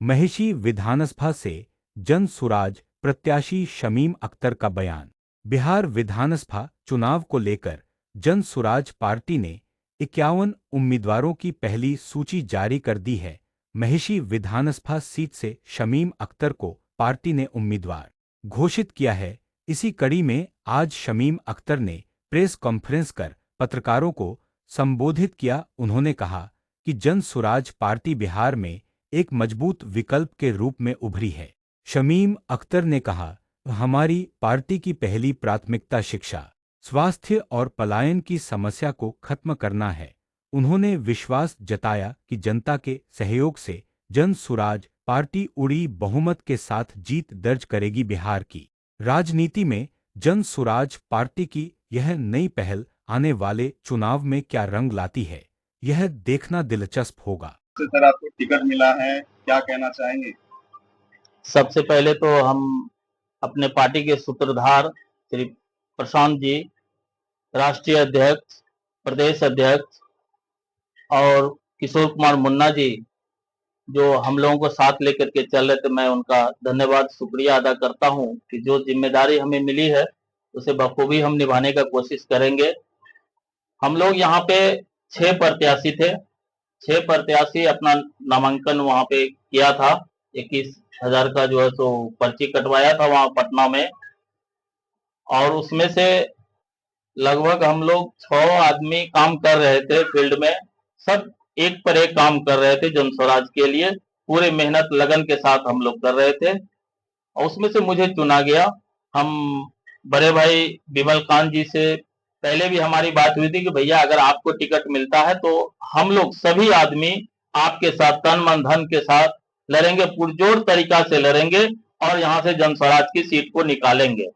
महिषी विधानसभा से जन सुराज प्रत्याशी शमीम अख्तर का बयान। बिहार विधानसभा चुनाव को लेकर जन सुराज पार्टी ने 51 उम्मीदवारों की पहली सूची जारी कर दी है। महिषी विधानसभा सीट से शमीम अख्तर को पार्टी ने उम्मीदवार घोषित किया है। इसी कड़ी में आज शमीम अख्तर ने प्रेस कॉन्फ्रेंस कर पत्रकारों को संबोधित किया। उन्होंने कहा कि जन सुराज पार्टी बिहार में एक मजबूत विकल्प के रूप में उभरी है। शमीम अख्तर ने कहा, हमारी पार्टी की पहली प्राथमिकता शिक्षा, स्वास्थ्य और पलायन की समस्या को खत्म करना है। उन्होंने विश्वास जताया कि जनता के सहयोग से जन सुराज पार्टी उड़ी बहुमत के साथ जीत दर्ज करेगी। बिहार की राजनीति में जन सुराज पार्टी की यह नई पहल आने वाले चुनाव में क्या रंग लाती है, यह देखना दिलचस्प होगा। सर, आपको टिकट मिला है, क्या कहना चाहेंगे? सबसे पहले तो हम अपने पार्टी के सूत्रधार श्री प्रशांत जी, राष्ट्रीय अध्यक्ष, प्रदेश अध्यक्ष और किशोर कुमार मुन्ना जी जो हम लोगों को साथ लेकर के चल रहे थे, मैं उनका धन्यवाद शुक्रिया अदा करता हूं कि जो जिम्मेदारी हमें मिली है उसे बखूबी हम निभाने का कोशिश करेंगे। हम लोग यहाँ पे 6 प्रत्याशी थे। 6 प्रत्याशी अपना नामांकन वहां पे किया था। 21,000 का जो है तो पर्ची कटवाया था वहां पटना में, और उसमें से लगभग हम लोग 6 आदमी काम कर रहे थे फील्ड में। सब एक पर एक काम कर रहे थे जन स्वराज के लिए, पूरे मेहनत लगन के साथ हम लोग कर रहे थे और उसमें से मुझे चुना गया। हम बड़े भाई विमल कांत जी से पहले भी हमारी बात हुई थी कि भैया अगर आपको टिकट मिलता है तो हम लोग सभी आदमी आपके साथ तन मन धन के साथ लड़ेंगे, पुरजोर तरीका से लड़ेंगे और यहाँ से जन स्वराज की सीट को निकालेंगे।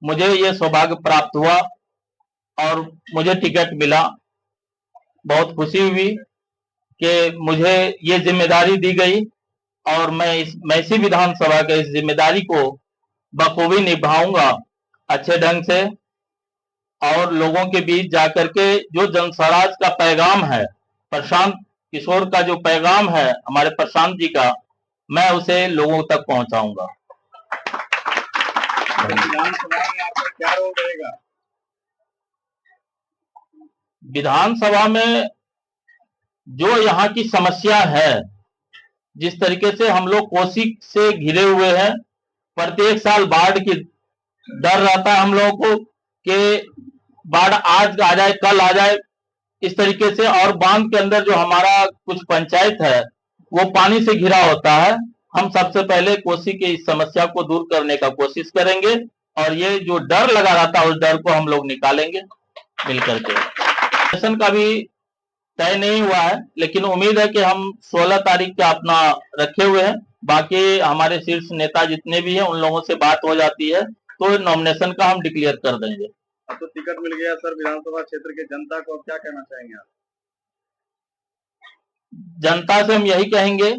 मुझे ये सौभाग्य प्राप्त हुआ और मुझे टिकट मिला। बहुत खुशी हुई कि मुझे ये जिम्मेदारी दी गई और मैं इस महिषी विधानसभा के इस जिम्मेदारी को बखूबी निभाऊंगा अच्छे ढंग से, और लोगों के बीच जाकर के जो जन स्वराज का पैगाम है, प्रशांत किशोर का जो पैगाम है हमारे प्रशांत जी का, मैं उसे लोगों तक पहुंचाऊंगा। विधानसभा में आपका क्या रोल रहेगा? विधानसभा में जो यहाँ की समस्या है, जिस तरीके से हम लोग कोसी से घिरे हुए हैं, प्रत्येक साल बाढ़ की डर रहता है हम लोगों को कि बाढ़ आज आ जाए कल आ जाए इस तरीके से, और बांध के अंदर जो हमारा कुछ पंचायत है वो पानी से घिरा होता है। हम सबसे पहले कोसी की इस समस्या को दूर करने का कोशिश करेंगे और ये जो डर लगा रहता है उस डर को हम लोग निकालेंगे मिलकर के। सेशन का भी तय नहीं हुआ है, लेकिन उम्मीद है कि हम 16 तारीख का अपना रखे हुए हैं। बाकी हमारे शीर्ष नेता जितने भी हैं उन लोगों से बात हो जाती है तो नॉमिनेशन का हम डिक्लेयर कर देंगे। अब तो टिकट मिल गया सर, विधानसभा क्षेत्र के जनता को अब क्या कहना चाहेंगे आप? जनता से हम यही कहेंगे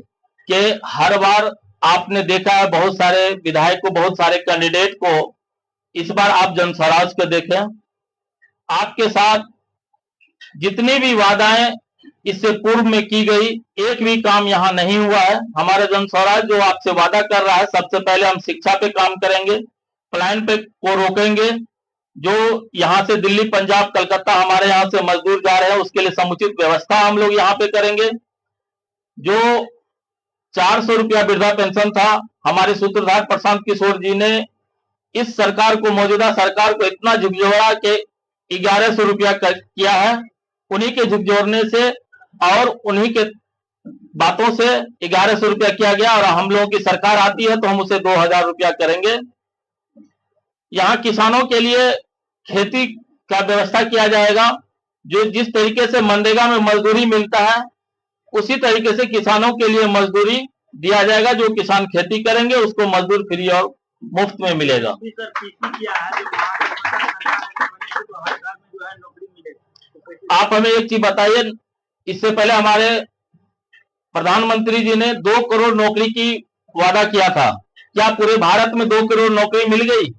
कि हर बार आपने देखा है बहुत सारे विधायक को, बहुत सारे कैंडिडेट को, इस बार आप जन स्वराज को देखें। आपके साथ जितनी भी वादाएं इससे पूर्व में की गई, एक भी काम यहाँ नहीं हुआ है। हमारा जन स्वराज जो आपसे वादा कर रहा है, सबसे पहले हम शिक्षा पे काम करेंगे, पलायन पे को रोकेंगे। जो यहाँ से दिल्ली पंजाब कलकत्ता हमारे यहाँ से मजदूर जा रहे हैं उसके लिए समुचित व्यवस्था हम लोग यहाँ पे करेंगे। जो 400 रुपया वृद्धा पेंशन था, हमारे सूत्रधार प्रशांत किशोर जी ने इस सरकार को, मौजूदा सरकार को इतना झुकझोरा के 1100 रुपया किया है। उन्हीं के झुकझोरने से और उन्हीं के बातों से 1100 रुपया किया गया, और हम लोगों की सरकार आती है तो हम उसे 2000 रुपया करेंगे। यहाँ किसानों के लिए खेती का व्यवस्था किया जाएगा। जो जिस तरीके से मनरेगा में मजदूरी मिलता है उसी तरीके से किसानों के लिए मजदूरी दिया जाएगा। जो किसान खेती करेंगे उसको मजदूर फ्री और मुफ्त में मिलेगा। आप हमें एक चीज बताइए, इससे पहले हमारे प्रधानमंत्री जी ने 2 करोड़ नौकरी की वादा किया था। क्या पूरे भारत में 2 करोड़ नौकरी मिल गई?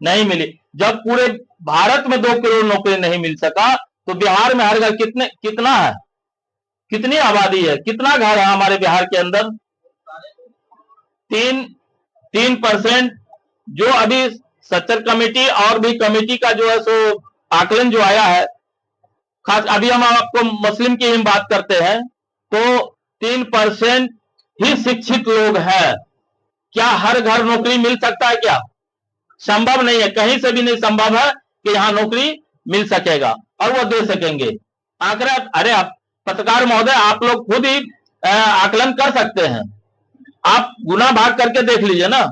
नहीं मिली। जब पूरे भारत में 2 करोड़ नौकरी नहीं मिल सका तो बिहार में हर घर कितना है? कितनी आबादी है, कितना घर है हमारे बिहार के अंदर? 3% जो अभी सच्चर कमेटी और भी कमेटी का जो है सो आकलन जो आया है, खास अभी हम आपको मुस्लिम की हम बात करते हैं तो 3% ही शिक्षित लोग हैं। क्या हर घर नौकरी मिल सकता है? क्या संभव नहीं है, कहीं से भी नहीं संभव है कि यहां नौकरी मिल सकेगा और वो दे सकेंगे। आंकड़ा, अरे आप पत्रकार महोदय, आप लोग खुद ही आकलन कर सकते हैं, आप गुना भाग करके देख लीजिए ना।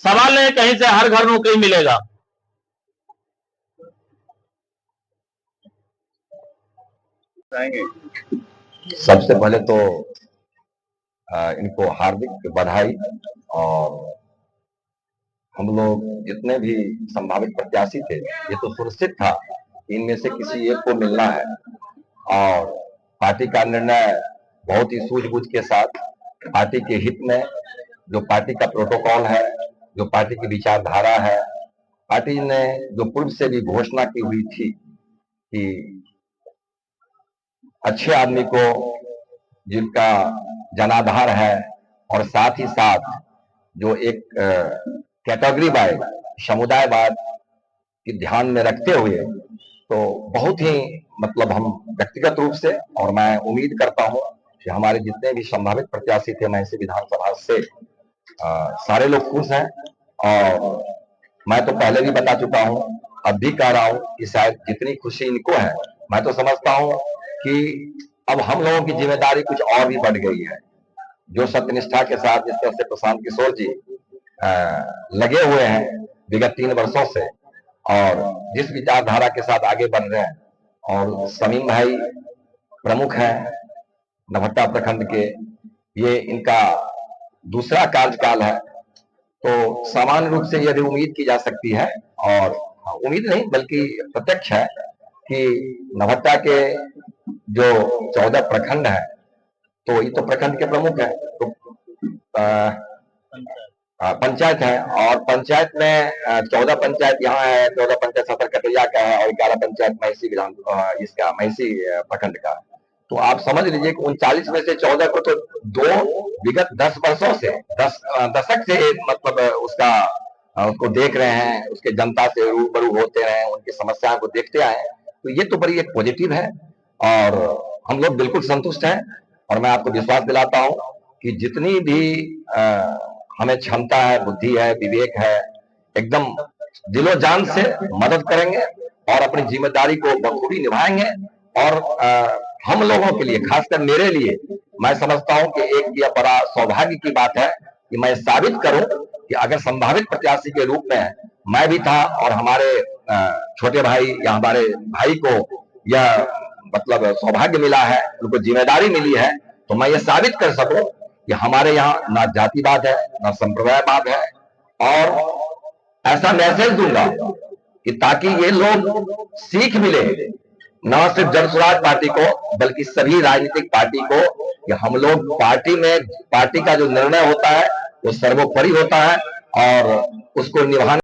सवाल नहीं कहीं से हर घर नौकरी मिलेगा। सबसे पहले तो इनको हार्दिक बधाई। और हम लोग जितने भी संभावित प्रत्याशी थे, ये तो सुनिश्चित था कि इनमें से किसी एक को मिलना है। और पार्टी का निर्णय बहुत ही सूझबूझ के साथ, पार्टी के हित में, जो पार्टी का प्रोटोकॉल है, जो पार्टी की विचारधारा है, पार्टी ने जो पूर्व से भी घोषणा की हुई थी कि अच्छे आदमी को, जिनका जनाधार है, और साथ ही साथ जो एक कैटेगरी वाइज समुदायवाद की ध्यान में रखते हुए, तो बहुत ही मतलब हम व्यक्तिगत रूप से, और मैं उम्मीद करता हूं कि हमारे जितने भी संभावित प्रत्याशी थे महसी विधानसभा से, सारे लोग खुश हैं। और मैं तो पहले भी बता चुका हूं, अब भी कह रहा हूं कि शायद जितनी खुशी इनको है, मैं तो समझता हूं कि अब हम लोगों की जिम्मेदारी कुछ और भी बढ़ गई है। जो सत्यनिष्ठा के साथ जिस तरह से प्रशांत किशोर जी लगे हुए हैं विगत 3 वर्षों से, और जिस विचारधारा के साथ आगे बढ़ रहे हैं, और शमीम भाई प्रमुख हैं नवहट्टा प्रखंड के, ये इनका दूसरा कार्यकाल है, तो सामान्य रूप से यह भी उम्मीद की जा सकती है, और उम्मीद नहीं बल्कि प्रत्यक्ष है कि नवहट्टा के जो 14 प्रखंड है, तो ये तो प्रखंड के प्रमुख है, तो पंचायत है, और पंचायत में 14 पंचायत यहाँ है, 14 पंचायत सतर कटरिया का है, और 11 पंचायत महसी विधान इसका महसी प्रखंड का। तो आप समझ लीजिए कि 39 में से 14 को तो विगत 10 वर्षों से, 10 दशक से मतलब उसको देख रहे हैं, उसके जनता से रूबरू होते रहे, उनकी समस्याओं को देखते आए, तो ये तो बड़ी एक पॉजिटिव है, और हम लोग बिल्कुल संतुष्ट हैं। और मैं आपको विश्वास दिलाता हूं कि जितनी भी हमें क्षमता है, बुद्धि है, विवेक है, एकदम दिलो जान से मदद करेंगे और अपनी जिम्मेदारी को बखूबी निभाएंगे। और हम लोगों के लिए, खासकर मेरे लिए, मैं समझता हूं कि एक यह बड़ा सौभाग्य की बात है कि मैं साबित करूं कि अगर संभावित प्रत्याशी के रूप में मैं भी था, और हमारे छोटे भाई या हमारे भाई को यह मतलब सौभाग्य मिला है, उनको जिम्मेदारी मिली है, तो मैं ये साबित कर सकूं कि हमारे यहाँ ना जातिवाद है, ना संप्रदायवाद है। और ऐसा मैसेज दूंगा कि ताकि ये लोग सीख मिले, न सिर्फ जन स्वराज पार्टी को बल्कि सभी राजनीतिक पार्टी को, कि हम लोग पार्टी में, पार्टी का जो निर्णय होता है वो सर्वोपरि होता है, और उसको निभाने